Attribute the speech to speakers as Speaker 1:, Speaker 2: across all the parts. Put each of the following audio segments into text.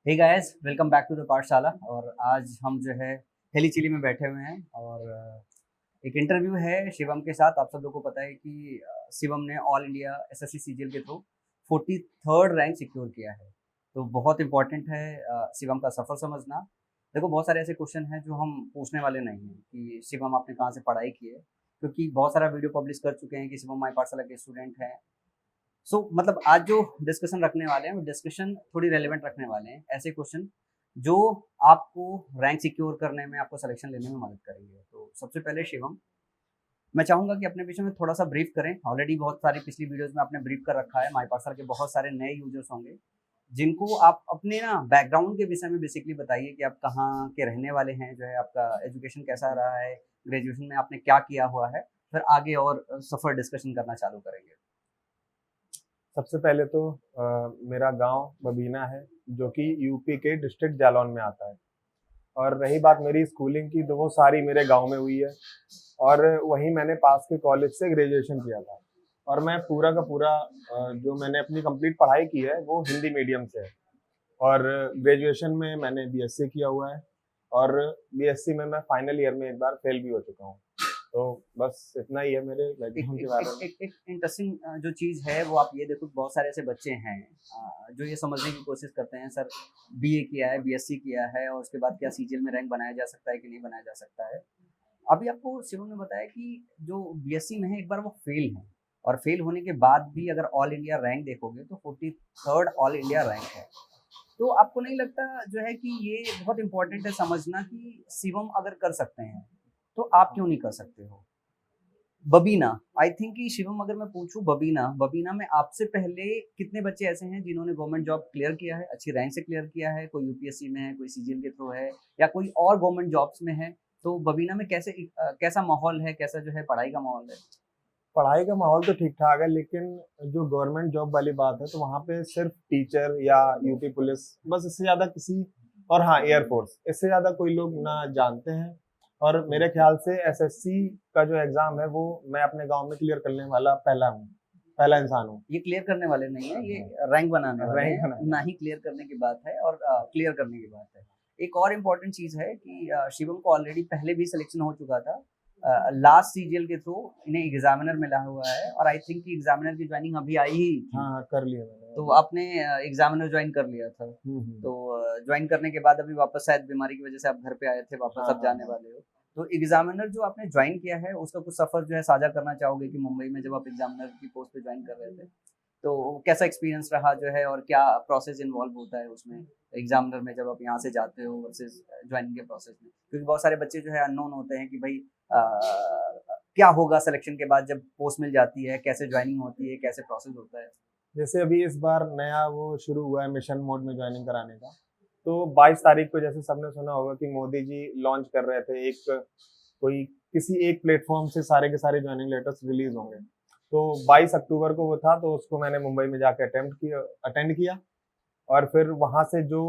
Speaker 1: Hey guys, welcome back to the Pathshala. और आज हम जो है हेली चिली में बैठे हुए हैं और एक इंटरव्यू है शिवम के साथ। आप सब लोगों को पता है कि शिवम ने ऑल इंडिया एसएससी सीजीएल के थ्रू 43rd रैंक सिक्योर किया है। तो बहुत इंपॉर्टेंट है शिवम का सफ़र समझना। देखो, बहुत सारे ऐसे क्वेश्चन हैं जो हम पूछने वाले नहीं हैं कि शिवम आपने कहाँ से पढ़ाई की है, क्योंकि बहुत सारा वीडियो पब्लिश कर चुके हैं कि शिवम माई पाठशाला के स्टूडेंट हैं। मतलब आज जो डिस्कशन रखने वाले हैं वो डिस्कशन थोड़ी रेलेवेंट रखने वाले हैं, ऐसे क्वेश्चन जो आपको रैंक सिक्योर करने में, आपको सिलेक्शन लेने में मदद करेंगे। तो सबसे पहले शिवम, मैं चाहूंगा कि अपने विषय में थोड़ा सा ब्रीफ करें। ऑलरेडी बहुत सारी पिछली वीडियोस में आपने ब्रीफ कर रखा है। माई पाठशाला के बहुत सारे नए यूजर्स होंगे जिनको आप अपने ना बैकग्राउंड के विषय में बेसिकली बताइए कि आप कहाँ के रहने वाले हैं, जो है आपका एजुकेशन कैसा रहा है, ग्रेजुएशन में आपने क्या किया हुआ है। फिर आगे और सफर डिस्कशन करना चालू करेंगे।
Speaker 2: सबसे पहले तो मेरा गांव बबीना है, जो कि यूपी के डिस्ट्रिक्ट जालौन में आता है। और रही बात मेरी स्कूलिंग की, तो वो सारी मेरे गांव में हुई है। और वहीं मैंने पास के कॉलेज से ग्रेजुएशन किया था। और मैं पूरा का पूरा जो मैंने अपनी कंप्लीट पढ़ाई की है वो हिंदी मीडियम से है। और ग्रेजुएशन में मैंने बीएससी किया हुआ है। और बीएससी में मैं फाइनल ईयर में एक बार फेल भी हो चुका हूँ। तो बस इतना ही है मेरे
Speaker 1: एक
Speaker 2: बैकग्राउंड के
Speaker 1: एक
Speaker 2: बारे
Speaker 1: एक
Speaker 2: में।
Speaker 1: एक एक इंटरेस्टिंग जो चीज़ है वो आप ये देखो, बहुत सारे ऐसे बच्चे हैं जो ये समझने की कोशिश करते हैं, सर बीए किया है, बीएससी किया है और उसके बाद क्या सीजीएल में रैंक बनाया जा सकता है कि नहीं बनाया जा सकता है। अभी आपको शिवम ने बताया कि जो बीएससी में है एक बार वो फेल है, और फेल होने के बाद भी अगर ऑल इंडिया रैंक देखोगे तो 43rd ऑल इंडिया रैंक है। तो आपको नहीं लगता जो है कि ये बहुत इंपॉर्टेंट है समझना कि शिवम अगर कर सकते हैं तो आप क्यों नहीं कर सकते हो। बबीना, आई थिंक कि शिवम, अगर मैं पूछूं बबीना बबीना में आपसे पहले कितने बच्चे ऐसे हैं जिन्होंने गवर्नमेंट जॉब क्लियर किया है, अच्छी रैंक से क्लियर किया है, कोई यूपीएससी में है, कोई सीजीएल के थ्रू है, या कोई और गवर्नमेंट जॉब्स में है। तो बबीना में कैसा माहौल है, कैसा जो है पढ़ाई का माहौल है।
Speaker 2: पढ़ाई का माहौल तो ठीक ठाक है, लेकिन जो गवर्नमेंट जॉब वाली बात है तो वहाँ पे सिर्फ टीचर या यूपी पुलिस, बस इससे ज्यादा किसी, और हाँ एयरफोर्स, इससे ज्यादा कोई लोग ना जानते हैं। और मेरे ख्याल से एसएससी का जो एग्जाम है वो मैं अपने गांव में क्लियर करने वाला पहला इंसान हूँ।
Speaker 1: ये क्लियर करने वाले नहीं है, ये रैंक बनाने वाले
Speaker 2: रैंक
Speaker 1: हैं, ना
Speaker 2: बनाना।
Speaker 1: ही क्लियर करने की बात है और क्लियर करने की बात है। एक और इम्पोर्टेंट चीज़ है कि शिवम को ऑलरेडी पहले भी सिलेक्शन हो चुका था लास्ट सीजीएल के थ्रू। इन्हें एग्जामिनर मिला हुआ है और आई थिंक कि एग्जामिनर की ज्वाइनिंग अभी आई ही थी।
Speaker 2: हाँ हाँ, कर लिया मैंने
Speaker 1: तो
Speaker 2: अभी।
Speaker 1: आपने एग्जामिनर ज्वाइन कर लिया था।
Speaker 2: हम्म।
Speaker 1: तो ज्वाइन करने के बाद अभी वापस शायद बीमारी की वजह से आप घर पे आए थे, वापस
Speaker 2: हाँ
Speaker 1: आप
Speaker 2: हाँ
Speaker 1: जाने
Speaker 2: हाँ।
Speaker 1: वाले हो। तो एग्जामिनर जो आपने ज्वाइन किया है उसका कुछ सफर जो है साझा करना चाहोगे कि मुंबई में जब आप एग्जामिनर की पोस्ट पे ज्वाइन कर रहे थे तो कैसा एक्सपीरियंस रहा जो है, और क्या प्रोसेस इन्वॉल्व होता है उसमें एग्जामिनर में जब आप यहाँ से जाते हो वर्सेस ज्वाइनिंग के प्रोसेस में, क्योंकि बहुत सारे बच्चे जो है अननोन होते हैं कि भाई क्या होगा सिलेक्शन के बाद जब पोस्ट मिल जाती है, कैसे ज्वाइनिंग होती है, कैसे प्रोसेस होता है।
Speaker 2: जैसे अभी इस बार नया वो शुरू हुआ है मिशन मोड में ज्वाइनिंग कराने का। तो 22 तारीख को, जैसे सबने सुना होगा कि मोदी जी लॉन्च कर रहे थे एक, कोई किसी एक प्लेटफॉर्म से सारे के सारे ज्वाइनिंग लेटर्स रिलीज होंगे। तो 22 अक्टूबर को वो था, तो उसको मैंने मुंबई में जाके अटेंड किया। और फिर वहां से जो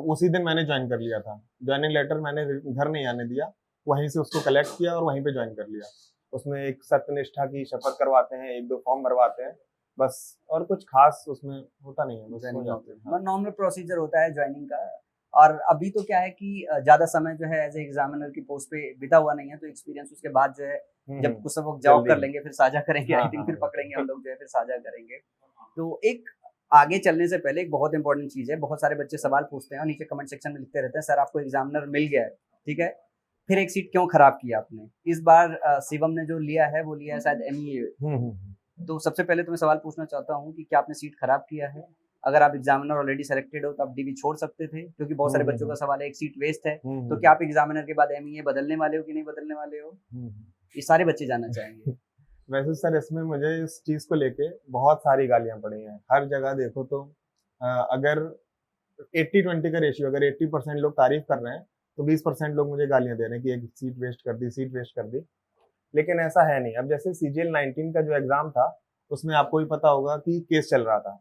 Speaker 2: उसी दिन मैंने ज्वाइन कर लिया था। ज्वाइनिंग लेटर मैंने घर नहीं आने दिया, वहीं से उसको कलेक्ट किया और वहीं पे ज्वाइन कर लिया। उसमें एक सत्यनिष्ठा की शपथ करवाते हैं, एक दो फॉर्म भरवाते हैं, बस। और कुछ खास उसमें होता नहीं है, बस हो
Speaker 1: ज्वाइनिंग
Speaker 2: जाते
Speaker 1: होती
Speaker 2: हैं।
Speaker 1: है,
Speaker 2: हाँ।
Speaker 1: नॉर्मल प्रोसीजर होता है ज्वाइनिंग का। और अभी तो क्या है कि ज़्यादा समय जो है एज ए एग्जामिनर की पोस्ट पे बिता हुआ नहीं है, तो एक्सपीरियंस उसके बाद जो है जब कुछ सब लोग जॉब
Speaker 2: जल्दी
Speaker 1: कर
Speaker 2: में।
Speaker 1: लेंगे फिर साझा करेंगे,
Speaker 2: हाँ
Speaker 1: आई थिंक
Speaker 2: हाँ
Speaker 1: फिर पकड़ेंगे हम
Speaker 2: बिल्कुल।
Speaker 1: लोग जो है, फिर साझा करेंगे। तो एक आगे चलने से पहले एक बहुत इंपॉर्टेंट चीज़ है, बहुत सारे बच्चे सवाल पूछते हैं और नीचे कमेंट सेक्शन में लिखते रहते हैं, सर आपको एग्जामिनर मिल गया है, ठीक है, फिर एक सीट क्यों खराब किया आपने। इस बार शिवम ने जो लिया है वो लिया है शायद एमईए।
Speaker 2: हम्म।
Speaker 1: तो सबसे पहले तो मैं सवाल पूछना चाहता हूँ कि क्या आपने सीट खराब किया है। अगर आप एग्जामिनर ऑलरेडी सेलेक्टेड हो तो आप डीवी छोड़ सकते थे, क्योंकि बहुत सारे बच्चों का सवाल है एक सीट वेस्ट है। तो क्या
Speaker 2: हम्म।
Speaker 1: आप एग्जामिनर के बाद एमईए बदलने वाले हो कि नहीं बदलने वाले हो,
Speaker 2: हम्म।
Speaker 1: ये सारे बच्चे जानना चाहेंगे।
Speaker 2: वैसे सर, इसमें मुझे इस चीज को लेके बहुत सारी गालियां पड़ी हैं। हर जगह देखो तो अगर 80-20 का रेशियो, अगर 80% लोग तारीफ कर रहे हैं तो 20% लोग मुझे गालियां दे रहे हैं कि एक सीट वेस्ट कर दी, सीट वेस्ट कर दी। लेकिन ऐसा है नहीं। अब जैसे CGL 19 का जो एग्जाम था, उसमें आपको भी पता होगा कि केस चल रहा था।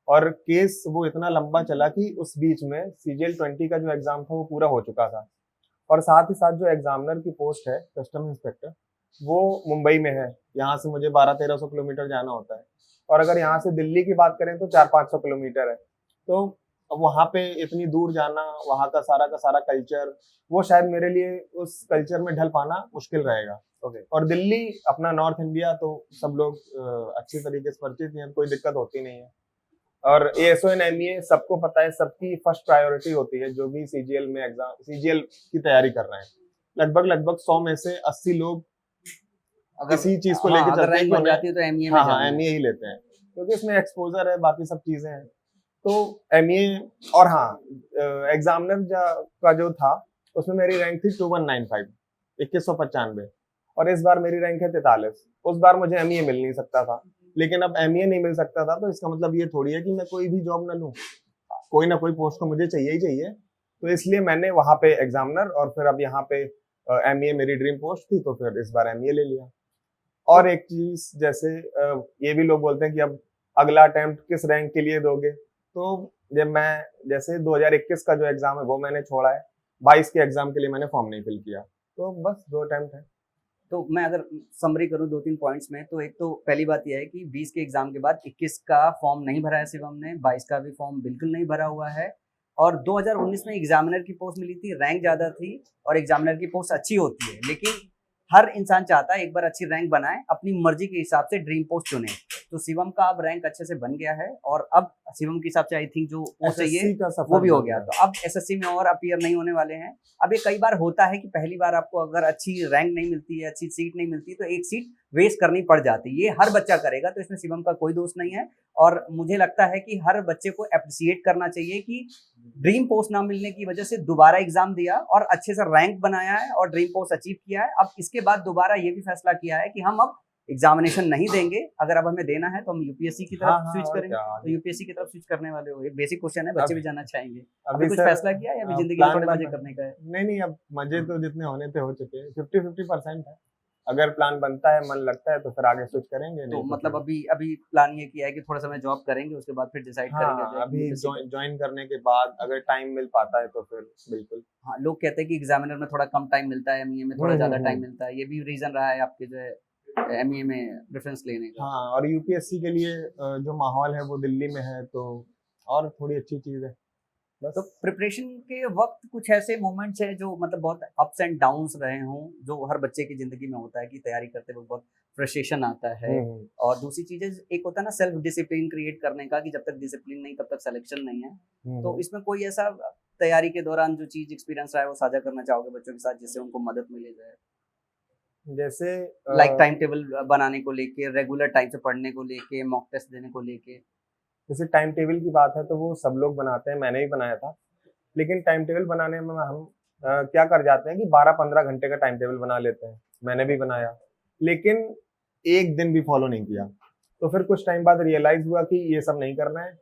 Speaker 2: और केस वो इतना लंबा चला कि उस बीच में CGL 20 का जो एग्जाम था वो पूरा हो चुका था। और साथ ही साथ जो एग्जामिनर की पोस्ट है कस्टम इंस्पेक्टर, वो मुंबई में है। यहाँ से मुझे 1200-1300 किलोमीटर जाना होता है। और अगर यहाँ से दिल्ली की बात करें तो 400-500 किलोमीटर है। तो अब वहाँ पे इतनी दूर जाना, वहाँ का सारा कल्चर, वो शायद मेरे लिए उस कल्चर में ढल पाना मुश्किल रहेगा।
Speaker 1: ओके।
Speaker 2: और दिल्ली अपना नॉर्थ इंडिया तो सब लोग अच्छी तरीके से परिचित हैं, कोई दिक्कत होती नहीं है। और एएसओ एंड एमईए सबको पता है, सबकी फर्स्ट प्रायोरिटी होती है जो भी सीजीएल में एग्जाम सीजीएल की तैयारी कर रहे हैं। लगभग 100 में से 80 लोग
Speaker 1: अगर
Speaker 2: इसी चीज को
Speaker 1: हाँ,
Speaker 2: लेके
Speaker 1: अगर
Speaker 2: चलते हैं
Speaker 1: रैंक
Speaker 2: कि
Speaker 1: बन
Speaker 2: उन्हें
Speaker 1: जाती है तो एमईए में
Speaker 2: हाँ
Speaker 1: जाना है।
Speaker 2: एमईए ही लेते हैं, क्योंकि इसमें एक्सपोजर है, बाकी सब चीजें हैं। तो एमईए और हाँ एग्जामिनर का जो था उसमें मेरी रैंक थी 2195, 2195, और इस बार मेरी रैंक है 43। उस बार मुझे एमईए मिल नहीं सकता था, लेकिन अब एमईए नहीं मिल सकता था तो इसका मतलब ये थोड़ी है कि मैं कोई भी जॉब ना लूं, कोई ना कोई पोस्ट तो मुझे चाहिए ही चाहिए। तो इसलिए मैंने वहां पे एग्जामिनर और फिर अब यहाँ पे एमईए मेरी ड्रीम पोस्ट थी, तो फिर इस बार एमईए ले लिया। और एक चीज जैसे ये भी लोग बोलते हैं कि अब अगला अटेम्प्ट किस रैंक के लिए दोगे, तो जब मैं जैसे 2021 का जो एग्जाम है वो मैंने छोड़ा है, 22 के एग्जाम के लिए मैंने फॉर्म नहीं फिल किया, तो बस 2 अटेम्प्ट है।
Speaker 1: तो मैं अगर समरी करूं 2-3 पॉइंट्स में, तो एक तो पहली बात यह है कि 20 के एग्जाम के बाद 21 का फॉर्म नहीं भरा है शिवम ने, 22 का भी फॉर्म बिल्कुल नहीं भरा हुआ है। और 2019 में एग्जामिनर की पोस्ट मिली थी, रैंक ज़्यादा थी और एग्जामिनर की पोस्ट अच्छी होती है, लेकिन हर इंसान चाहता है एक बार अच्छी रैंक बनाए, अपनी मर्जी के हिसाब से ड्रीम पोस्ट चुने। तो शिवम का अब रैंक अच्छे से बन गया है और अब शिवम के हिसाब से आई थिंक जो पोस्ट चाहिए
Speaker 2: एसएससी का सफर
Speaker 1: वो भी हो
Speaker 2: बन
Speaker 1: गया। तो अब एसएससी में और अपीयर नहीं होने वाले हैं। अब ये कई बार होता है कि पहली बार आपको अगर अच्छी रैंक नहीं मिलती है, अच्छी सीट नहीं मिलती, तो एक सीट वेस्ट करनी पड़ जाती है। ये हर बच्चा करेगा, तो इसमें शिवम का कोई दोष नहीं है। और मुझे लगता है कि हर बच्चे को अप्रिशिएट करना चाहिए कि ड्रीम पोस्ट ना मिलने की वजह से दोबारा एग्जाम दिया और अच्छे से रैंक बनाया है और ड्रीम पोस्ट अचीव किया है। अब इसके बाद दोबारा ये भी फैसला किया है कि हम अब एग्जामिनेशन नहीं देंगे, अगर अब हमें देना है तो हम यूपीएससी की तरफ स्विच करेंगे। तो यूपीएससी की तरफ स्विच करने वाले हो, एक बेसिक क्वेश्चन है, बच्चे भी जानना चाहेंगे। अभी कुछ फैसला किया या अभी जिंदगी में थोड़े मजे करने का है?
Speaker 2: नहीं, अब मजे तो जितने होने थे हो चुके हैं, 50-50% है। अगर प्लान बनता है, मन लगता है तो फिर आगे स्विच करेंगे।
Speaker 1: तो मतलब अभी प्लान ये किया है कि थोड़ा समय जॉब करेंगे, उसके बाद फिर डिसाइड करेंगे।
Speaker 2: हाँ, अभी ज्वाइन करने के बाद अगर टाइम मिल पाता है तो फिर बिल्कुल।
Speaker 1: हाँ, लोग कहते हैं कि एग्जामिनर में थोड़ा कम टाइम मिलता है, एमईए में थोड़ा ज्यादा टाइम मिलता है, ये भी रीजन रहा है आपके जो है एमईए में प्रेफरेंस लेने का?
Speaker 2: हाँ, और यूपीएससी के लिए जो माहौल है वो दिल्ली में है, तो और थोड़ी अच्छी चीज है।
Speaker 1: तो प्रिपरेशन के वक्त कुछ ऐसे मोमेंट्स हैं जो मतलब बहुत अप्स एंड डाउन्स रहे हों, जो हर बच्चे की जिंदगी में होता है कि तैयारी करते वक्त बहुत फ्रस्ट्रेशन आता है। और दूसरी चीजें, एक होता है ना सेल्फ डिसिप्लिन क्रिएट करने का, कि जब तक डिसिप्लिन नहीं तब तक सिलेक्शन नहीं है। तो इसमें कोई ऐसा तैयारी के दौरान जो चीज एक्सपीरियंस रहा है वो साझा करना चाहोगे बच्चों के साथ, जिससे उनको मदद मिले जाए?
Speaker 2: जैसे
Speaker 1: लाइक टाइम टेबल बनाने को लेके, रेगुलर टाइम से पढ़ने को लेके, मॉक टेस्ट देने को लेके।
Speaker 2: जैसे टाइम टेबल की बात है तो वो सब लोग बनाते हैं, मैंने भी बनाया था, लेकिन टाइम टेबल बनाने में हम क्या कर जाते हैं कि 12-15 घंटे का टाइम टेबल बना लेते हैं। मैंने भी बनाया, लेकिन एक दिन भी फॉलो नहीं किया। तो फिर कुछ टाइम बाद रियलाइज हुआ कि ये सब नहीं करना है।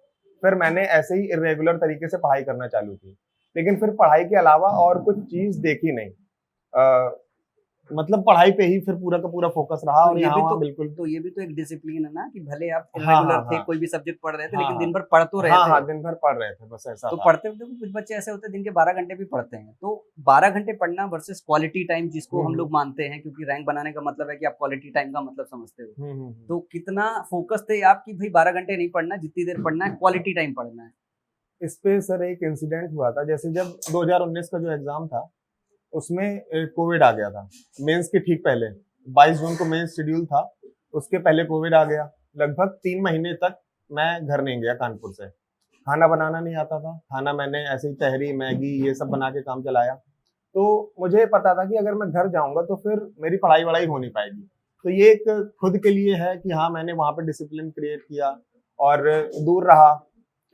Speaker 2: फिर मैंने ऐसे ही इरेगुलर तरीके से पढ़ाई करना चालू की, लेकिन फिर पढ़ाई के अलावा और कुछ चीज देखी नहीं। मतलब पढ़ाई पे ही फिर पूरा का पूरा फोकस रहा।
Speaker 1: तो
Speaker 2: और
Speaker 1: ये
Speaker 2: यहाँ
Speaker 1: भी
Speaker 2: वहाँ
Speaker 1: तो
Speaker 2: बिल्कुल
Speaker 1: तो ये भी तो एक डिसिप्लिन है ना, कि भले आप
Speaker 2: हाँ
Speaker 1: रेगुलर थे,
Speaker 2: हाँ
Speaker 1: कोई भी सब्जेक्ट पढ़ रहे थे,
Speaker 2: हाँ
Speaker 1: लेकिन
Speaker 2: हाँ
Speaker 1: दिन भर पढ़ तो रहे थे।
Speaker 2: हाँ, दिन भर पढ़ रहे थे, बस ऐसा
Speaker 1: तो
Speaker 2: था।
Speaker 1: पढ़ते हुए कुछ बच्चे ऐसे होते हैं दिन के 12 घंटे भी पढ़ते हैं। तो 12 घंटे पढ़ना वर्सेस क्वालिटी टाइम, जिसको हम लोग मानते हैं, क्योंकि रैंक बनाने का मतलब है कि आप क्वालिटी टाइम का मतलब समझते हो। तो कितना फोकस थे आप कि भाई 12 घंटे नहीं पढ़ना, जितनी देर पढ़ना है क्वालिटी टाइम पढ़ना है?
Speaker 2: इस पे सर एक इंसिडेंट हुआ था। जैसे जब 2019 का जो एग्जाम था उसमें कोविड आ गया था, मेंस के ठीक पहले 22 जून को मेंस शेड्यूल था, उसके पहले कोविड आ गया। लगभग 3 महीने तक मैं घर नहीं गया कानपुर से। खाना बनाना नहीं आता था, खाना मैंने ऐसे ही तहरी मैगी ये सब बना के काम चलाया। तो मुझे पता था कि अगर मैं घर जाऊंगा तो फिर मेरी पढ़ाई वढ़ाई हो नहीं पाएगी। तो ये एक खुद के लिए है कि हाँ, मैंने वहां पे डिसिप्लिन क्रिएट किया और दूर रहा,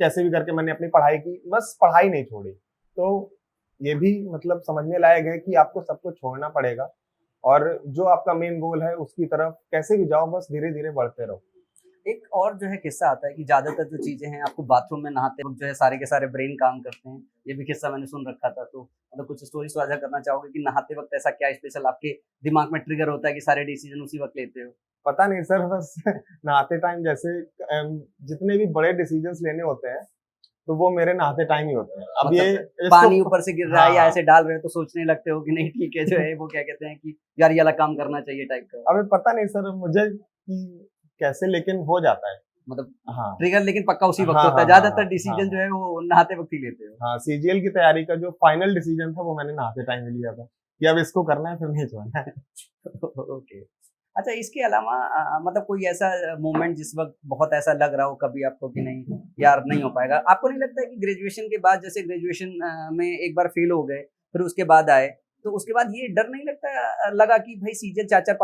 Speaker 2: कैसे भी करके मैंने अपनी पढ़ाई की, बस पढ़ाई नहीं छोड़ी। तो ये भी मतलब समझने लायक है कि आपको सब कुछ छोड़ना पड़ेगा, और जो आपका मेन गोल है उसकी तरफ कैसे भी जाओ, बस धीरे धीरे बढ़ते रहो।
Speaker 1: एक और जो है किस्सा आता है कि ज्यादातर जो चीजें हैं, आपको बाथरूम में नहाते वक्त जो है सारे के सारे ब्रेन काम करते हैं, ये भी किस्सा मैंने सुन रखा था। तो मतलब कुछ स्टोरी साझा करना चाहोगे कि नहाते वक्त ऐसा क्या स्पेशल आपके दिमाग में ट्रिगर होता है कि सारे डिसीजन उसी वक्त लेते हो?
Speaker 2: पता नहीं सर, बस नहाते टाइम जैसे जितने भी बड़े डिसीजंस लेने होते हैं तो वो मेरे नहाते टाइम ही होते हैं। अब
Speaker 1: मतलब
Speaker 2: ये
Speaker 1: पानी ऊपर से गिर रहा है या
Speaker 2: हाँ,
Speaker 1: ऐसे डाल रहे हो तो सोचने लगते हो कि नहीं ठीक है, जो है वो क्या कहते हैं कि यार ये वाला काम करना चाहिए टाइप का?
Speaker 2: अबे पता नहीं सर मुझे कि कैसे, लेकिन हो जाता है।
Speaker 1: मतलब
Speaker 2: हाँ
Speaker 1: ट्रिगर लेकिन पक्का उसी वक्त
Speaker 2: हाँ
Speaker 1: होता है,
Speaker 2: हाँ
Speaker 1: ज्यादातर
Speaker 2: हाँ
Speaker 1: डिसीजन जो
Speaker 2: हाँ
Speaker 1: है वो नहाते वक्त ही लेते हो।
Speaker 2: हाँ, सीजीएल की तैयारी का जो फाइनल डिसीजन था वो मैंने नहाते टाइम ही लिया था कि अब इसको करना है, फिर नहीं छोड़ना है।
Speaker 1: ओके। अच्छा, इसके अलावा मतलब कोई ऐसा मोमेंट जिस वक्त बहुत ऐसा लग रहा हो कभी आपको कि नहीं यार नहीं हो पाएगा, आपको नहीं लगता है कि ग्रेजुएशन के बाद जैसे ग्रेजुएशन में एक बार फेल हो गए फिर उसके बाद आए, तो उसके बाद ये डर नहीं लगता लगा कि भाई सीजन 4-4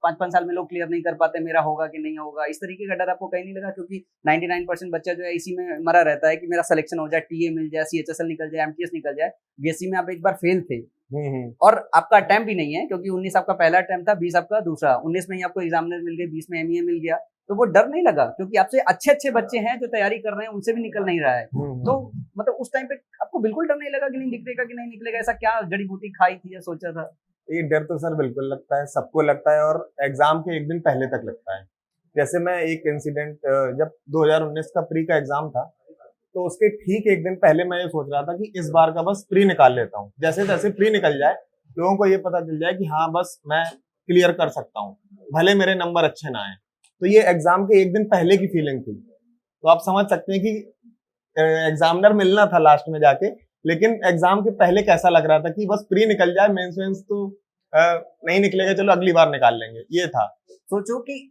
Speaker 1: 5-5 साल में लोग क्लियर नहीं कर पाते, मेरा होगा कि नहीं होगा, इस तरीके का डर आपको कहीं नहीं लगा? क्योंकि 99% बच्चा जो है इसी में मरा रहता है कि मेरा सिलेक्शन हो जाए, टीए मिल जाए, सीएचएसएल निकल जाए, एमटीएस निकल जाए। बीएससी में आप एक बार फेल थे
Speaker 2: हम्म।
Speaker 1: और आपका अटेम्प्ट भी नहीं है, क्योंकि 19 आपका पहला अटेम्प्ट था, 20 आपका दूसरा, 19 में ही आपको एग्जामिनर मिल गए, 20 में एमईए मिल गया, तो वो डर नहीं लगा? क्योंकि आपसे अच्छे अच्छे बच्चे हैं जो तैयारी कर रहे हैं, उनसे भी निकल नहीं रहा है, तो मतलब उस टाइम पे आपको बिल्कुल डर नहीं लगा कि नहीं निकलेगा कि नहीं निकलेगा? ऐसा क्या जड़ी बूटी खाई थी या सोचा था?
Speaker 2: ये डर तो सर बिल्कुल लगता है, सबको लगता है, और एग्जाम के एक दिन पहले तक लगता है। जैसे मैं एक इंसिडेंट, जब 2019 का प्री का एग्जाम था, तो उसके ठीक एक दिन पहले मैं ये सोच रहा था कि इस बार का बस प्री निकाल लेता हूँ, जैसे तैसे प्री निकल जाए, लोगों को ये पता चल जाए कि हाँ बस मैं क्लियर कर सकता हूँ, भले मेरे नंबर अच्छे ना आए। तो ये एग्जाम के एक दिन पहले की फीलिंग थी। तो आप समझ सकते हैं कि एग्जामिनर मिलना था लास्ट में जाके, लेकिन एग्जाम के पहले कैसा लग रहा था कि बस प्री निकल जाए, मेंस वेंस तो नहीं निकलेगा, चलो अगली बार निकाल लेंगे, ये था।
Speaker 1: सोचो कि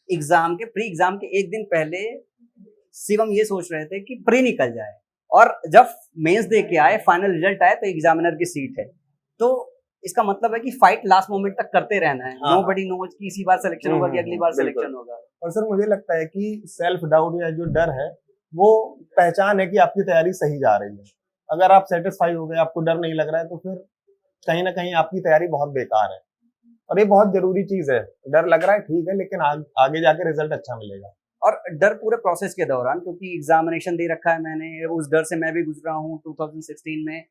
Speaker 1: एग्जाम के प्री एग्जाम के एक दिन पहले शिवम ये सोच रहे थे कि प्री निकल जाए, और जब मेंस दे के आए, फाइनल रिजल्ट आए, तो एग्जामिनर की सीट है। तो इसका मतलब है कि फाइट लास्ट मोमेंट तक करते रहना है।
Speaker 2: हाँ,
Speaker 1: नोबडी नोज कि इसी बार सिलेक्शन होगा कि अगली बार सिलेक्शन होगा।
Speaker 2: और सर मुझे लगता है कि सेल्फ डाउट या जो डर है वो पहचान है कि आपकी तैयारी सही जा रही है। अगर आप सेटिस्फाई हो गए, आपको डर नहीं लग रहा है, तो फिर कहीं ना कहीं आपकी तैयारी बहुत बेकार है, और ये बहुत जरूरी चीज है। डर लग रहा है ठीक है, लेकिन आगे जाके रिजल्ट अच्छा मिलेगा।
Speaker 1: और डर पूरे प्रोसेस के दौरान, क्योंकि एग्जामिनेशन दे रखा है मैंने, उस डर से मैं भी गुजरा हूँ 2016 में,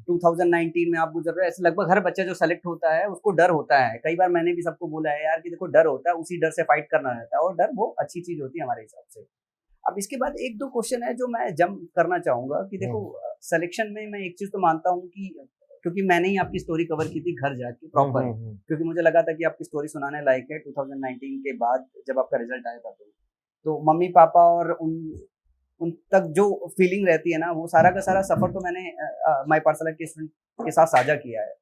Speaker 1: 2019 में आप गुजर रहे हो, ऐसे लगभग हर बच्चा जो सेलेक्ट होता है उसको डर होता है। कई बार मैंने भी सबको बोला है यार कि देखो डर होता है, उसी डर से फाइट करना रहता है, और डर वो अच्छी चीज होती है हमारे हिसाब से। अब इसके बाद एक दो क्वेश्चन है जो मैं जंप करना चाहूंगा कि देखो सिलेक्शन में मैं एक चीज तो मानता हूँ कि, क्योंकि मैंने ही आपकी स्टोरी कवर की थी घर जाके प्रॉपर, क्योंकि मुझे लगा था कि आपकी स्टोरी सुनाने लायक है। 2019 के बाद जब आपका रिजल्ट आया था तो मम्मी पापा और उन तक जो फीलिंग रहती है ना, वो सारा का सारा सफर तो मैंने माई पाठशाला के स्टूडेंट के साथ साझा किया है।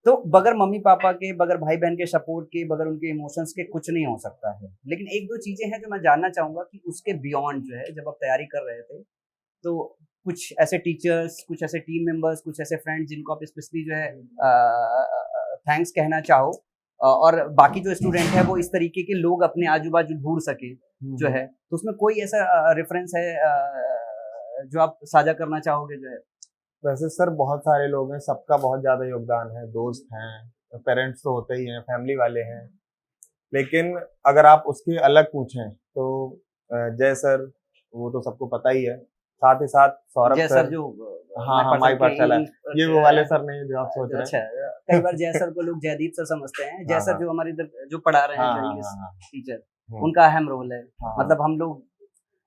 Speaker 1: तो बगैर मम्मी पापा के, बगैर भाई बहन के सपोर्ट के, बगैर उनके इमोशंस के कुछ नहीं हो सकता है। लेकिन एक दो चीजें हैं जो मैं जानना चाहूंगा कि उसके बियॉन्ड जो है, जब आप तैयारी कर रहे थे तो कुछ ऐसे टीचर्स, कुछ ऐसे टीम मेंबर्स, कुछ ऐसे फ्रेंड्स जिनको आप स्पेशली जो है थैंक्स कहना चाहो, और बाकी जो स्टूडेंट है वो इस तरीके के लोग अपने आजू बाजू ढूंढ सके जो है, तो उसमें कोई ऐसा रेफरेंस है जो आप साझा करना चाहोगे जो है?
Speaker 2: वैसे सर बहुत सारे लोग हैं, सबका बहुत ज्यादा योगदान है, दोस्त हैं, पेरेंट्स तो होते ही हैं, फैमिली वाले हैं, लेकिन अगर आप उसके अलग पूछें तो जय सर, वो तो सबको पता ही है, साथ ही साथ सौरभ
Speaker 1: जय
Speaker 2: सर।
Speaker 1: जो
Speaker 2: हाँ हाँ, माई पाठशाला, ये वो वाले सर नहीं जो आप सोच रहे हैं।
Speaker 1: अच्छा, कई बार जय सर को लोग जयदीप सर समझते हैं। जय
Speaker 2: हाँ
Speaker 1: सर
Speaker 2: हाँ
Speaker 1: जो हमारे इधर जो पढ़ा रहे हैं,
Speaker 2: हाँ
Speaker 1: जो
Speaker 2: हाँ
Speaker 1: इंग्लिश
Speaker 2: हाँ
Speaker 1: टीचर,
Speaker 2: हाँ
Speaker 1: उनका अहम रोल है।
Speaker 2: हाँ।
Speaker 1: मतलब हम लोग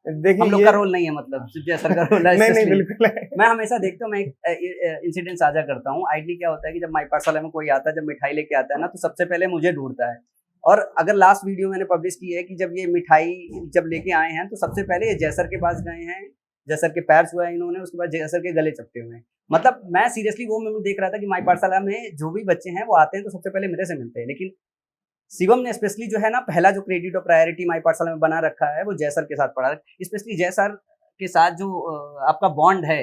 Speaker 2: देखिए
Speaker 1: का रोल नहीं है, मतलब सिर्फ जय सर का रोल है।
Speaker 2: नहीं नहीं
Speaker 1: स्पेशली
Speaker 2: बिल्कुल
Speaker 1: मैं हमेशा देखता हूँ, मैं एक इंसिडेंट साझा करता हूँ। आइडली क्या होता है कि जब माई पाठशाला में कोई आता है, जब मिठाई लेके आता है ना, तो सबसे पहले मुझे ढूंढता है। और अगर लास्ट वीडियो मैंने पब्लिश की है कि जब ये मिठाई जब लेके आए हैं, तो सबसे पहले ये जय सर के पास गए हैं, जय सर के पैर छुआ इन्होंने, उसके बाद जय सर के गले चपटे हुए हैं। मतलब मैं सीरियसली वो मोमेंट देख रहा था कि माई पाठशाला में जो भी बच्चे हैं वो आते हैं तो सबसे पहले मेरे से मिलते हैं। लेकिन शिवम ने स्पेशली जो है ना, पहला जो क्रेडिट और प्रायोरिटी माई पाठशाला में बना रखा है वो जय सर के साथ पढ़ा है। स्पेशली जय सर के साथ जो आपका बॉन्ड है,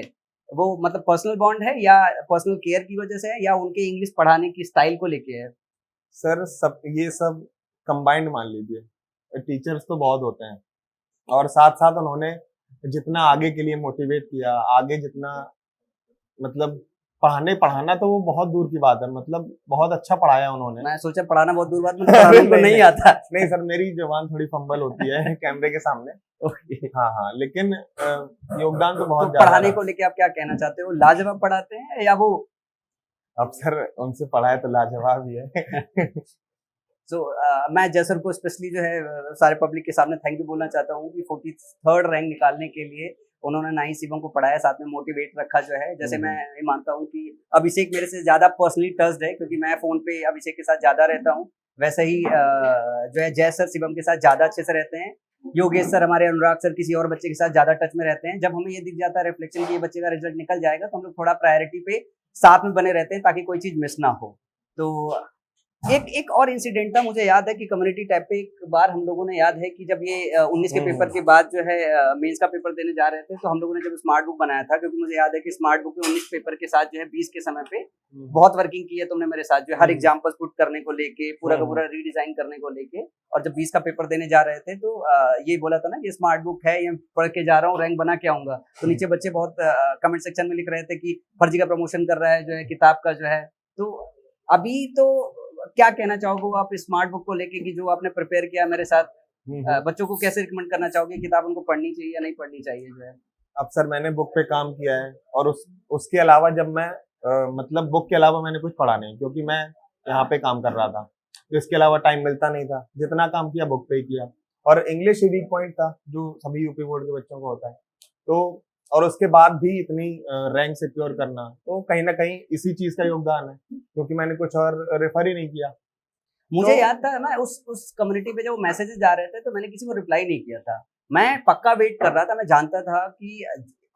Speaker 1: वो मतलब पर्सनल बॉन्ड है या पर्सनल केयर की वजह से है, या उनके इंग्लिश पढ़ाने की स्टाइल को लेके है?
Speaker 2: सर सब ये सब कंबाइंड मान लीजिए। टीचर्स तो बहुत होते हैं, और साथ साथ उन्होंने जितना आगे के लिए मोटिवेट किया, आगे जितना मतलब पढ़ाना तो वो बहुत दूर की बात है, मतलब बहुत अच्छा पढ़ाया उन्होंने।
Speaker 1: मैं सोचा पढ़ाना बहुत दूर बात, मुझे पढ़ाना उनको नहीं आता।
Speaker 2: नहीं सर, मेरी जुबान थोड़ी फंबल होती है कैमरे के सामने। हाँ हाँ, लेकिन योगदान तो बहुत ज्यादा।
Speaker 1: पढ़ाने को लेके आप क्या कहना चाहते हो? लाजवाब पढ़ाते हैं या वो? अब
Speaker 2: सर उनसे पढ़ाए तो लाजवाब ही है।
Speaker 1: सो मैं जय सर को स्पेशली जो है सारे पब्लिक के सामने थैंक यू बोलना चाहता हूँ कि 43rd रैंक निकालने के लिए उन्होंने ना ही शिवम को पढ़ाया, साथ में मोटिवेट रखा जो है। जैसे मैं ये मानता हूँ कि अभिषेक मेरे से ज्यादा पर्सनली टच्ड है, क्योंकि मैं फोन पे अभिषेक के साथ ज्यादा रहता हूँ, वैसे ही जो है जय सर शिवम के साथ ज्यादा अच्छे से रहते हैं। योगेश सर, हमारे अनुराग सर किसी और बच्चे के साथ ज्यादा टच में रहते हैं। जब हमें ये दिख जाता है रिफ्लेक्शन कि ये बच्चे का रिजल्ट निकल जाएगा, तो हम लोग थोड़ा प्रायोरिटी पे साथ में बने रहते हैं ताकि कोई चीज मिस ना हो। तो एक एक और इंसिडेंट था, मुझे याद है कि कम्युनिटी टैब पे एक बार हम लोगों ने, याद है कि जब ये 19 के पेपर के बाद जो है मेंस का पेपर देने जा रहे थे, तो हम लोगों ने जब स्मार्ट बुक बनाया था, क्योंकि मुझे याद है कि स्मार्ट बुक में 19 पेपर के साथ जो है 20 के समय पे बहुत वर्किंग की है तुमने मेरे साथ, जो है हर एग्जाम्पल पुट करने को लेके, पूरा का पूरा रीडिजाइन करने को लेके। और जब 20 का पेपर देने जा रहे थे, तो ये बोला था ना कि स्मार्ट बुक है, ये पढ़ के जा रहा हूँ, रैंक बना के आऊंगा। तो नीचे बच्चे बहुत कमेंट सेक्शन में लिख रहे थे कि फर्जी का प्रमोशन कर रहा है जो है किताब का जो है। तो अभी तो क्या कहना चाहोगे आप स्मार्ट बुक को लेके, कि जो आपने प्रिपेयर किया मेरे साथ, बच्चों को कैसे रिकमेंड करना चाहोगे, किताब उनको पढ़नी चाहिए या नहीं पढ़नी चाहिए जो है?
Speaker 2: अब सर मैंने बुक पे काम किया है, और उसके अलावा जब मैं मतलब बुक के अलावा मैंने कुछ पढ़ा नहीं, क्योंकि मैं यहाँ पे काम कर रहा था, तो इसके अलावा टाइम मिलता नहीं था। जितना काम किया बुक पे ही किया, और इंग्लिश ही वीक पॉइंट था जो सभी यूपी बोर्ड के बच्चों को होता है। तो और उसके बाद भी इतनी रैंक सिक्योर करना, तो कहीं ना कहीं इसी चीज का योगदान है, क्योंकि मैंने कुछ और रेफर ही नहीं किया।
Speaker 1: मुझे
Speaker 2: तो
Speaker 1: याद था, मैं उस कम्युनिटी पे जब मैसेजेस जा रहे थे, तो मैंने किसी को रिप्लाई नहीं किया था। मैं पक्का वेट कर रहा था, मैं जानता था कि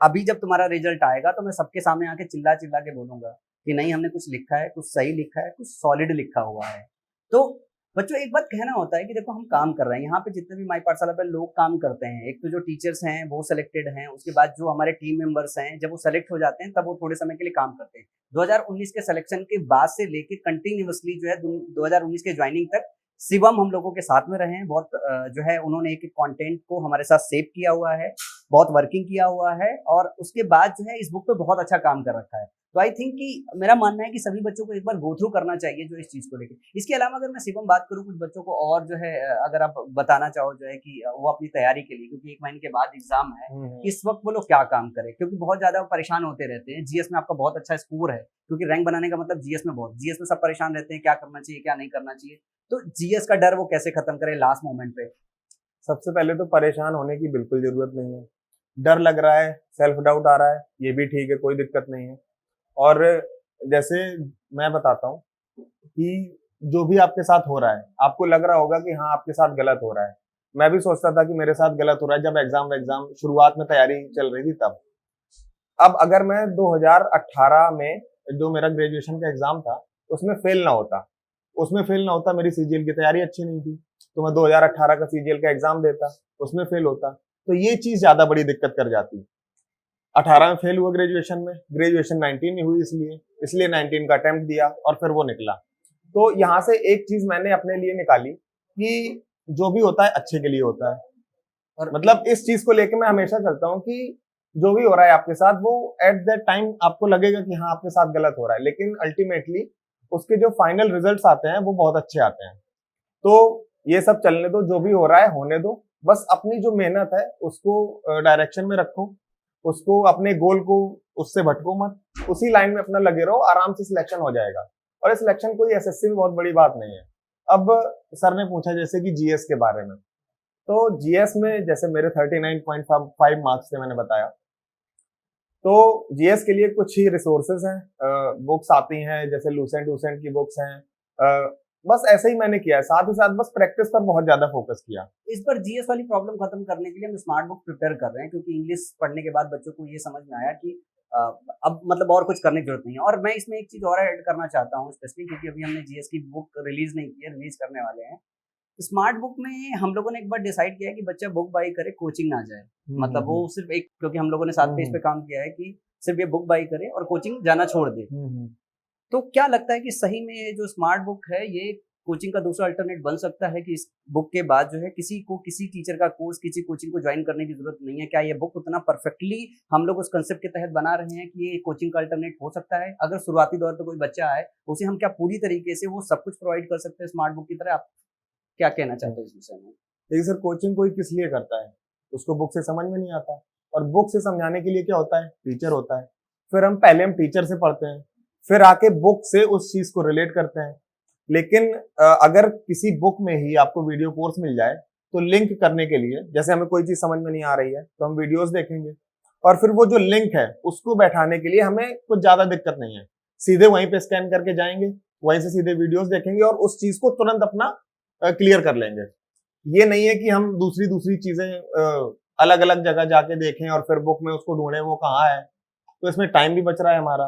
Speaker 1: अभी जब तुम्हारा रिजल्ट आएगा, तो मैं सबके सामने आके चिल्ला चिल्ला के बोलूंगा कि नहीं, हमने कुछ लिखा है, कुछ सही लिखा है, कुछ सॉलिड लिखा हुआ है। तो बच्चों, एक बात कहना होता है कि देखो, हम काम कर रहे हैं यहाँ पे, जितने भी माई पाठशाला पे लोग काम करते हैं, एक तो जो टीचर्स हैं वो सिलेक्टेड हैं, उसके बाद जो हमारे टीम मेंबर्स हैं, जब वो सेलेक्ट हो जाते हैं, तब वो थोड़े समय के लिए काम करते हैं। 2019 के सिलेक्शन के बाद से लेके कंटिन्यूअसली जो है 2019 के ज्वाइनिंग तक शिवम हम लोगों के साथ में रहे हैं। बहुत जो है उन्होंने एक एक कंटेंट को हमारे साथ सेव किया हुआ है, बहुत वर्किंग किया हुआ है, और उसके बाद जो है इस बुक पे बहुत अच्छा काम कर रखा है। तो आई थिंक कि मेरा मानना है कि सभी बच्चों को एक बार गो थ्रू करना चाहिए जो इस चीज को लेके। इसके अलावा अगर मैं शिवम बात करूँ कुछ बच्चों को, और जो है अगर आप बताना चाहो जो है कि वो अपनी तैयारी के लिए, क्योंकि 1 महीने के बाद एग्जाम है, इस वक्त वो लोग क्या काम करें, क्योंकि बहुत ज्यादा परेशान होते रहते हैं। जीएस में आपका बहुत अच्छा स्कोर है, क्योंकि रैंक बनाने का मतलब जीएस में सब परेशान रहते हैं, क्या करना चाहिए क्या नहीं करना चाहिए। तो जीएस का डर वो कैसे खत्म करे लास्ट मोमेंट पे?
Speaker 2: सबसे पहले तो परेशान होने की बिल्कुल जरूरत नहीं है। डर लग रहा है, सेल्फ डाउट आ रहा है, ये भी ठीक है, कोई दिक्कत नहीं है। और जैसे मैं बताता हूँ कि जो भी आपके साथ हो रहा है, आपको लग रहा होगा कि हाँ आपके साथ गलत हो रहा है। मैं भी सोचता था कि मेरे साथ गलत हो रहा है, जब एग्जाम शुरुआत में तैयारी चल रही थी तब। अब अगर मैं 2018 में जो मेरा ग्रेजुएशन का एग्जाम था, उसमें फेल ना होता, मेरी सीजीएल की तैयारी अच्छी नहीं थी, तो मैं 2018 का सीजीएल का एग्जाम देता, उसमें फेल होता, तो ये चीज ज्यादा बड़ी दिक्कत कर जाती। 18 में फेल हुआ ग्रेजुएशन 19 में हुई, इसलिए 19 का अटेम्प्ट दिया, और फिर वो निकला। तो यहाँ से एक चीज मैंने अपने लिए निकाली कि जो भी होता है अच्छे के लिए होता है। और मतलब इस चीज को लेके मैं हमेशा चलता हूँ कि जो भी हो रहा है आपके साथ, वो एट दैट टाइम आपको लगेगा कि हाँ आपके साथ गलत हो रहा है, लेकिन अल्टीमेटली उसके जो फाइनल रिजल्ट्स आते हैं वो बहुत अच्छे आते हैं। तो ये सब चलने दो, जो भी हो रहा है होने दो, बस अपनी जो मेहनत है उसको डायरेक्शन में रखो, उसको अपने गोल को उससे भटको मत, उसी लाइन में अपना लगे रहो, आराम से सिलेक्शन हो जाएगा। और सिलेक्शन कोई एसएससी में बहुत बड़ी बात नहीं है। अब सर ने पूछा जैसे कि जीएस के बारे में, तो जीएस में जैसे मेरे 39.5 मार्क्स थे, मैंने बताया। तो जीएस के लिए कुछ ही रिसोर्सेज हैं, बुक्स आती हैं, जैसे लूसेंट की बुक्स हैं। बस ऐसे ही मैंने किया है, साथ ही साथ बस प्रैक्टिस पर बहुत ज्यादा फोकस किया।
Speaker 1: इस पर जीएस वाली प्रॉब्लम खत्म करने के लिए हम स्मार्ट बुक प्रिपेयर कर रहे हैं, क्योंकि इंग्लिश पढ़ने के बाद बच्चों को ये समझ में आया कि अब मतलब और कुछ करने की जरूरत नहीं है। और मैं इसमें एक चीज और ऐड करना चाहता हूँ स्पेशली, क्योंकि अभी हमने जीएस की बुक रिलीज नहीं की है, रिलीज करने वाले हैं। स्मार्ट बुक में हम लोगों ने एक बार डिसाइड किया है कि बच्चा बुक बाई करे, कोचिंग ना जाए। मतलब वो सिर्फ एक, क्योंकि हम लोगों ने साथ में इस पे काम किया है कि सिर्फ ये बुक बाई करे और कोचिंग जाना छोड़ दे। तो क्या लगता है कि सही में ये जो स्मार्ट बुक है, ये कोचिंग का दूसरा अल्टरनेट बन सकता है कि इस बुक के बाद जो है किसी को किसी टीचर का कोर्स, किसी कोचिंग को ज्वाइन करने की जरूरत नहीं है? क्या ये बुक उतना परफेक्टली हम लोग उस कंसेप्ट के तहत बना रहे हैं कि ये कोचिंग का अल्टरनेट हो सकता है? अगर शुरुआती दौर पर कोई बच्चा आए, उसे हम क्या पूरी तरीके से वो सब कुछ प्रोवाइड कर सकते हैं स्मार्ट बुक की तरह? आप क्या कहना चाहते हैं इस विषय में?
Speaker 2: देखिए सर, कोचिंग कोई किस लिए करता है? उसको बुक से समझ में नहीं आता, और बुक से समझाने के लिए क्या होता है? टीचर होता है। फिर हम टीचर से पढ़ते हैं, फिर आके बुक से उस चीज को रिलेट करते हैं। लेकिन अगर किसी बुक में ही आपको वीडियो कोर्स मिल जाए, तो लिंक करने के लिए, जैसे हमें कोई चीज समझ में नहीं आ रही है तो हम वीडियोस देखेंगे, और फिर वो जो लिंक है उसको बैठाने के लिए हमें कुछ ज्यादा दिक्कत नहीं है। सीधे वहीं पे स्कैन करके जाएंगे, वहीं से सीधे वीडियोस देखेंगे और उस चीज को तुरंत अपना क्लियर कर लेंगे। ये नहीं है कि हम दूसरी दूसरी चीजें अलग अलग जगह जाके देखें और फिर बुक में उसको ढूंढें वो कहाँ है। तो इसमें टाइम भी बच रहा है हमारा,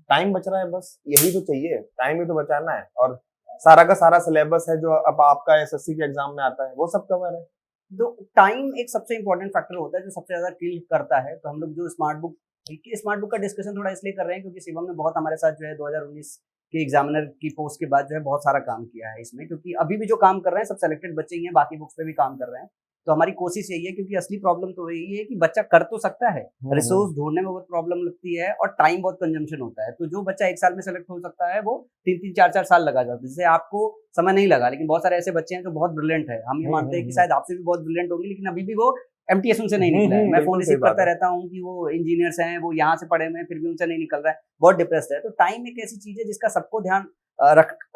Speaker 2: टाइम बच रहा है, बस यही तो चाहिए, टाइम ही तो बचाना है। और सारा का सारा सिलेबस है जो अब आपका एसएससी के एग्जाम में आता है वो सब कवर है।
Speaker 1: तो टाइम एक सबसे इंपॉर्टेंट फैक्टर होता है जो सबसे ज्यादा किल करता है। तो हम लोग जो स्मार्ट बुक का डिस्कशन थोड़ा इसलिए कर रहे हैं क्योंकि शिवम ने बहुत हमारे साथ जो है 2019 के एग्जामिनर की पोस्ट के बाद जो है बहुत सारा काम किया है इसमें, क्योंकि अभी भी जो काम कर रहे हैं सब सेलेक्टेड बच्चे ही हैं, बाकी बुक्स पे भी काम कर रहे हैं। तो हमारी कोशिश यही है, क्योंकि असली प्रॉब्लम तो यही है कि बच्चा कर तो सकता है, रिसोर्स ढूंढने में बहुत प्रॉब्लम लगती है और टाइम बहुत कंजम्पशन होता है। तो जो बच्चा 1 साल में सेलेक्ट हो सकता है वो 3-3 4-4 साल लगा जाता है, जिससे आपको समय नहीं लगा। लेकिन बहुत सारे ऐसे बच्चे हैं जो बहुत ब्रिलियंट है, हम ये मानते हैं कि शायद आपसे भी बहुत ब्रिलियंट होंगे, लेकिन अभी भी वो एमटीएस उनसे नहीं निकला है। मैं फोन रिसीव करता रहता हूँ कि वो इंजीनियर्स हैं, वो यहाँ से पढ़े हुए हैं, फिर भी उनसे नहीं निकल रहा है, बहुत डिप्रेस्ड है। तो टाइम एक ऐसी चीज है जिसका सबको ध्यान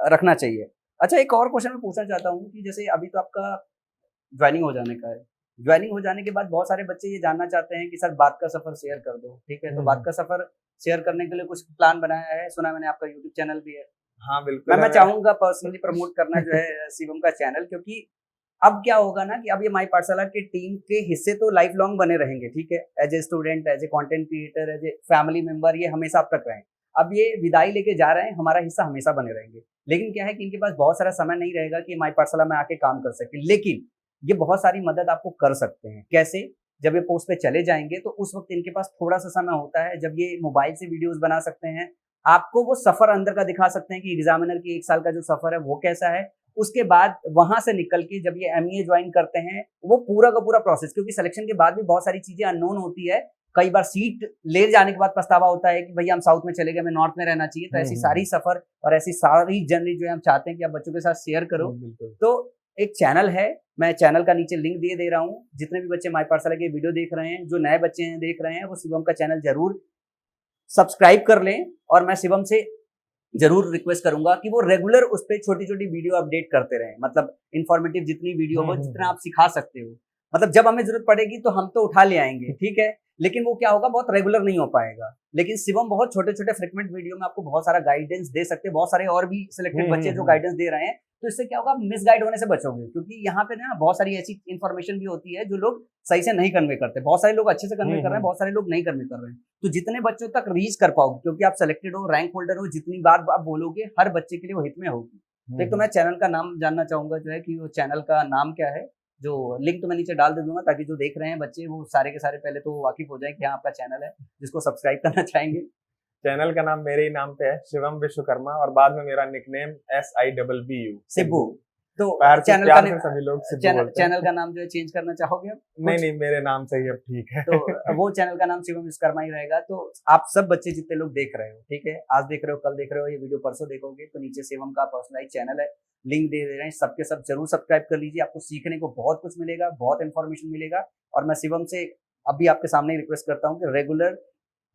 Speaker 1: रखना चाहिए। अच्छा, एक और क्वेश्चन मैं पूछना चाहता हूँ कि जैसे अभी तो आपका ज्वाइनिंग हो जाने का है, ज्वाइनिंग हो जाने के बाद बहुत सारे बच्चे ये जानना चाहते हैं कि सर बात का सफर शेयर कर दो, ठीक है? तो बात का सफर शेयर करने के लिए कुछ प्लान बनाया है? सुना मैंने आपका यूट्यूब चैनल भी है।
Speaker 2: हाँ बिल्कुल,
Speaker 1: मैं चाहूंगा पर्सनली प्रमोट करना जो है शिवम का चैनल, क्योंकि अब क्या होगा ना कि अब ये माई पाठशाला की टीम के हिस्से तो लाइफ लॉन्ग बने रहेंगे, ठीक है? As a student, as a content creator, as a family member, ये हमेशा अब तक रहे। अब ये विदाई लेके जा रहे हैं, हमारा हिस्सा हमेशा बने रहेंगे। लेकिन क्या है कि इनके पास बहुत सारा समय नहीं रहेगा कि माई पाठशाला में आके काम कर सके, लेकिन ये बहुत सारी मदद आपको कर सकते हैं। कैसे? जब ये पोस्ट पे चले जाएंगे तो उस वक्त इनके पास थोड़ा सा समय होता है, जब ये मोबाइल से वीडियोस बना सकते हैं, आपको वो सफर अंदर का दिखा सकते हैं कि एग्जामिनर की 1 साल का जो सफर है वो कैसा है। उसके बाद वहां से निकल के जब ये एमईए ज्वाइन करते हैं, वो पूरा का पूरा प्रोसेस, क्योंकि सिलेक्शन के बाद भी बहुत सारी चीजें अननोन होती है। कई बार सीट ले जाने के बाद पछतावा होता है कि भैया हम साउथ में चले गए, हमें नॉर्थ में रहना चाहिए। तो ऐसी सारी सफर और ऐसी सारी जर्नी जो है हम चाहते हैं कि आप बच्चों के साथ शेयर करो। तो एक चैनल है, मैं चैनल का नीचे लिंक दे रहा हूँ। जितने भी बच्चे माई पाठशाला के वीडियो देख रहे हैं, जो नए बच्चे हैं देख रहे हैं, वो शिवम का चैनल जरूर सब्सक्राइब कर लें। और मैं शिवम से जरूर रिक्वेस्ट करूंगा कि वो रेगुलर उस पर छोटी छोटी वीडियो अपडेट करते रहें, मतलब इन्फॉर्मेटिव जितनी वीडियो हो, जितना आप सिखा सकते हो। मतलब जब हमें जरूरत पड़ेगी तो हम तो उठा ले आएंगे, ठीक है? लेकिन वो क्या होगा, बहुत रेगुलर नहीं हो पाएगा। लेकिन शिवम बहुत छोटे छोटे फ्रिक्वेंट वीडियो में आपको बहुत सारा गाइडेंस दे सकते हैं। बहुत सारे और भी सिलेक्टेड बच्चे जो गाइडेंस दे रहे हैं, तो इससे क्या होगा, मिस गाइड होने से बचोगे। क्योंकि यहाँ पे ना बहुत सारी ऐसी इन्फॉर्मेशन भी होती है जो लोग सही से नहीं कन्वे करते। बहुत सारे लोग अच्छे से कन्वे कर रहे हैं, बहुत सारे लोग नहीं कन्वे कर रहे हैं। तो जितने बच्चों तक रीच कर पाओगे, क्योंकि आप सेलेक्टेड हो, रैंक होल्डर हो, जितनी बार आप बोलोगे हर बच्चे के लिए वो हित में होगी। तो एक तो मैं चैनल का नाम जानना चाहूंगा जो है कि वो चैनल का नाम क्या है, जो लिंक तो मैं नीचे डाल दे दूंगा, ताकि जो देख रहे हैं बच्चे वो सारे के सारे पहले तो वाकिफ हो जाए कि हाँ आपका चैनल है, जिसको सब्सक्राइब करना चाहेंगे।
Speaker 2: चैनल का नाम मेरे ही नाम पे है, शिवम विश्वकर्मा, और बाद में मेरा निकनेम SIBBU
Speaker 1: सिब्बू। तो
Speaker 2: चैनल का सभी लोग
Speaker 1: चैनल का नाम जो है चेंज करना चाहोगे आप?
Speaker 2: नहीं, मेरे नाम से ही अब ठीक है।
Speaker 1: तो वो चैनल का नाम शिवम विश्वकर्मा ही रहेगा। तो आप सब बच्चे जितने लोग देख रहे हो, ठीक है, आज देख रहे हो, कल देख रहे हो, ये वीडियो परसों देखोगे, तो नीचे शिवम का पर्सनलाइज चैनल है, लिंक दे रहे हैं, सबके सब जरूर सब्सक्राइब कर लीजिए। आपको सीखने को बहुत कुछ मिलेगा, बहुत इन्फॉर्मेशन मिलेगा। और मैं शिवम से अभी आपके सामने रिक्वेस्ट करता हूँ कि रेगुलर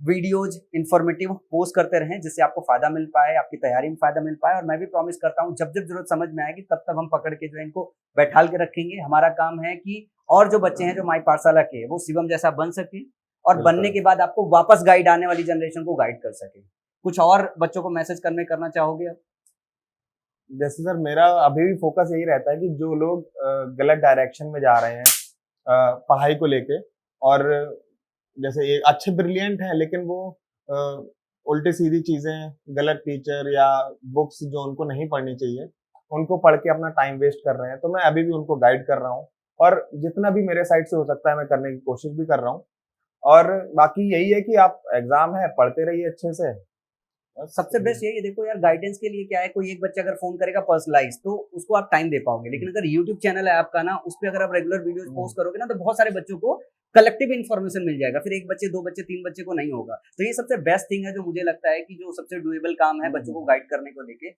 Speaker 1: वीडियोज इन्फॉर्मेटिव पोस्ट करते रहें, जिससे आपको फायदा मिल पाए, आपकी तैयारी में फायदा मिल पाए। और मैं भी प्रॉमिस करता हूँ जब जब जरूरत समझ में आएगी तब तब हम पकड़ के जो है इनको बैठाल के रखेंगे। हमारा काम है कि और जो बच्चे हैं जो माई पाठशाला के, वो शिवम जैसा बन सके, और बनने के बाद आपको वापस गाइड आने वाली जनरेशन को गाइड कर सके। कुछ और बच्चों को मैसेज करना चाहोगे आप?
Speaker 2: जैसे सर मेरा अभी भी फोकस यही रहता है कि जो लोग गलत डायरेक्शन में जा रहे हैं पढ़ाई को लेके, और जैसे ये अच्छे ब्रिलियंट हैं लेकिन वो उल्टी सीधी चीजें, गलत टीचर या बुक्स जो उनको नहीं पढ़नी चाहिए उनको पढ़ के अपना टाइम वेस्ट कर रहे हैं, तो मैं अभी भी उनको गाइड कर रहा हूँ। और जितना भी मेरे साइड से हो सकता है मैं करने की कोशिश भी कर रहा हूँ। और बाकी यही है कि आप एग्जाम है, पढ़ते रहिए अच्छे से।
Speaker 1: सबसे बेस्ट यही है। देखो यार, गाइडेंस के लिए क्या है, कोई एक बच्चा अगर फोन करेगा पर्सनलाइज तो उसको आप टाइम दे पाओगे, लेकिन अगर यूट्यूब चैनल है आपका ना, उस पर अगर आप रेगुलर वीडियोस पोस्ट करोगे ना, तो बहुत सारे बच्चों को कलेक्टिव इन्फॉर्मेशन मिल जाएगा। फिर एक बच्चे, दो बच्चे, तीन बच्चे को नहीं होगा। तो ये सबसे बेस्ट थिंग है जो मुझे लगता है कि जो सबसे डुएबल काम है बच्चों को गाइड करने को लेके।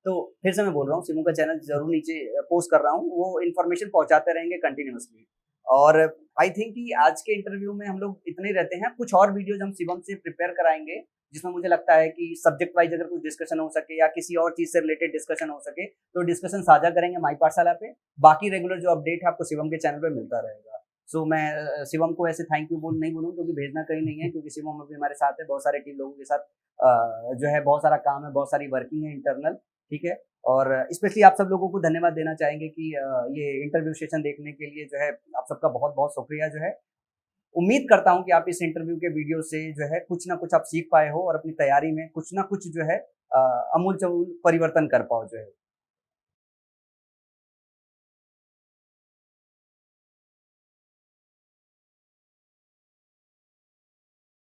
Speaker 1: तो फिर से मैं बोल रहा हूँ, शिवम का चैनल जरूर नीचे पोस्ट कर रहा हूँ, वो इन्फॉर्मेशन पहुंचाते रहेंगे कंटिन्यूअसली। और आई थिंक कि आज के इंटरव्यू में हम लोग इतने रहते हैं। कुछ और वीडियोज हम शिवम से प्रिपेयर कराएंगे, जिसमें मुझे लगता है कि सब्जेक्ट वाइज अगर कुछ डिस्कशन हो सके या किसी और चीज से रिलेटेड डिस्कशन हो सके, तो डिस्कशन साझा करेंगे माई पाठशाला पे। बाकी रेगुलर जो अपडेट है आपको शिवम के चैनल पे मिलता रहेगा। सो मैं शिवम को ऐसे थैंक यू नहीं बोलूँ, क्योंकि भेजना कहीं नहीं है, क्योंकि शिवम अभी हमारे साथ है, बहुत सारे टीम लोगों के साथ जो है बहुत सारा काम है, बहुत सारी वर्किंग है इंटरनल। ठीक है। और स्पेशली आप सब लोगों को धन्यवाद देना चाहेंगे कि ये इंटरव्यू सेशन देखने के लिए जो है आप सबका बहुत-बहुत शुक्रिया जो है। उम्मीद करता हूँ कि आप इस इंटरव्यू के वीडियो से जो है कुछ ना कुछ आप सीख पाए हो और अपनी तैयारी में कुछ ना कुछ जो है अमूल-चमूल परिवर्तन कर पाओ जो है।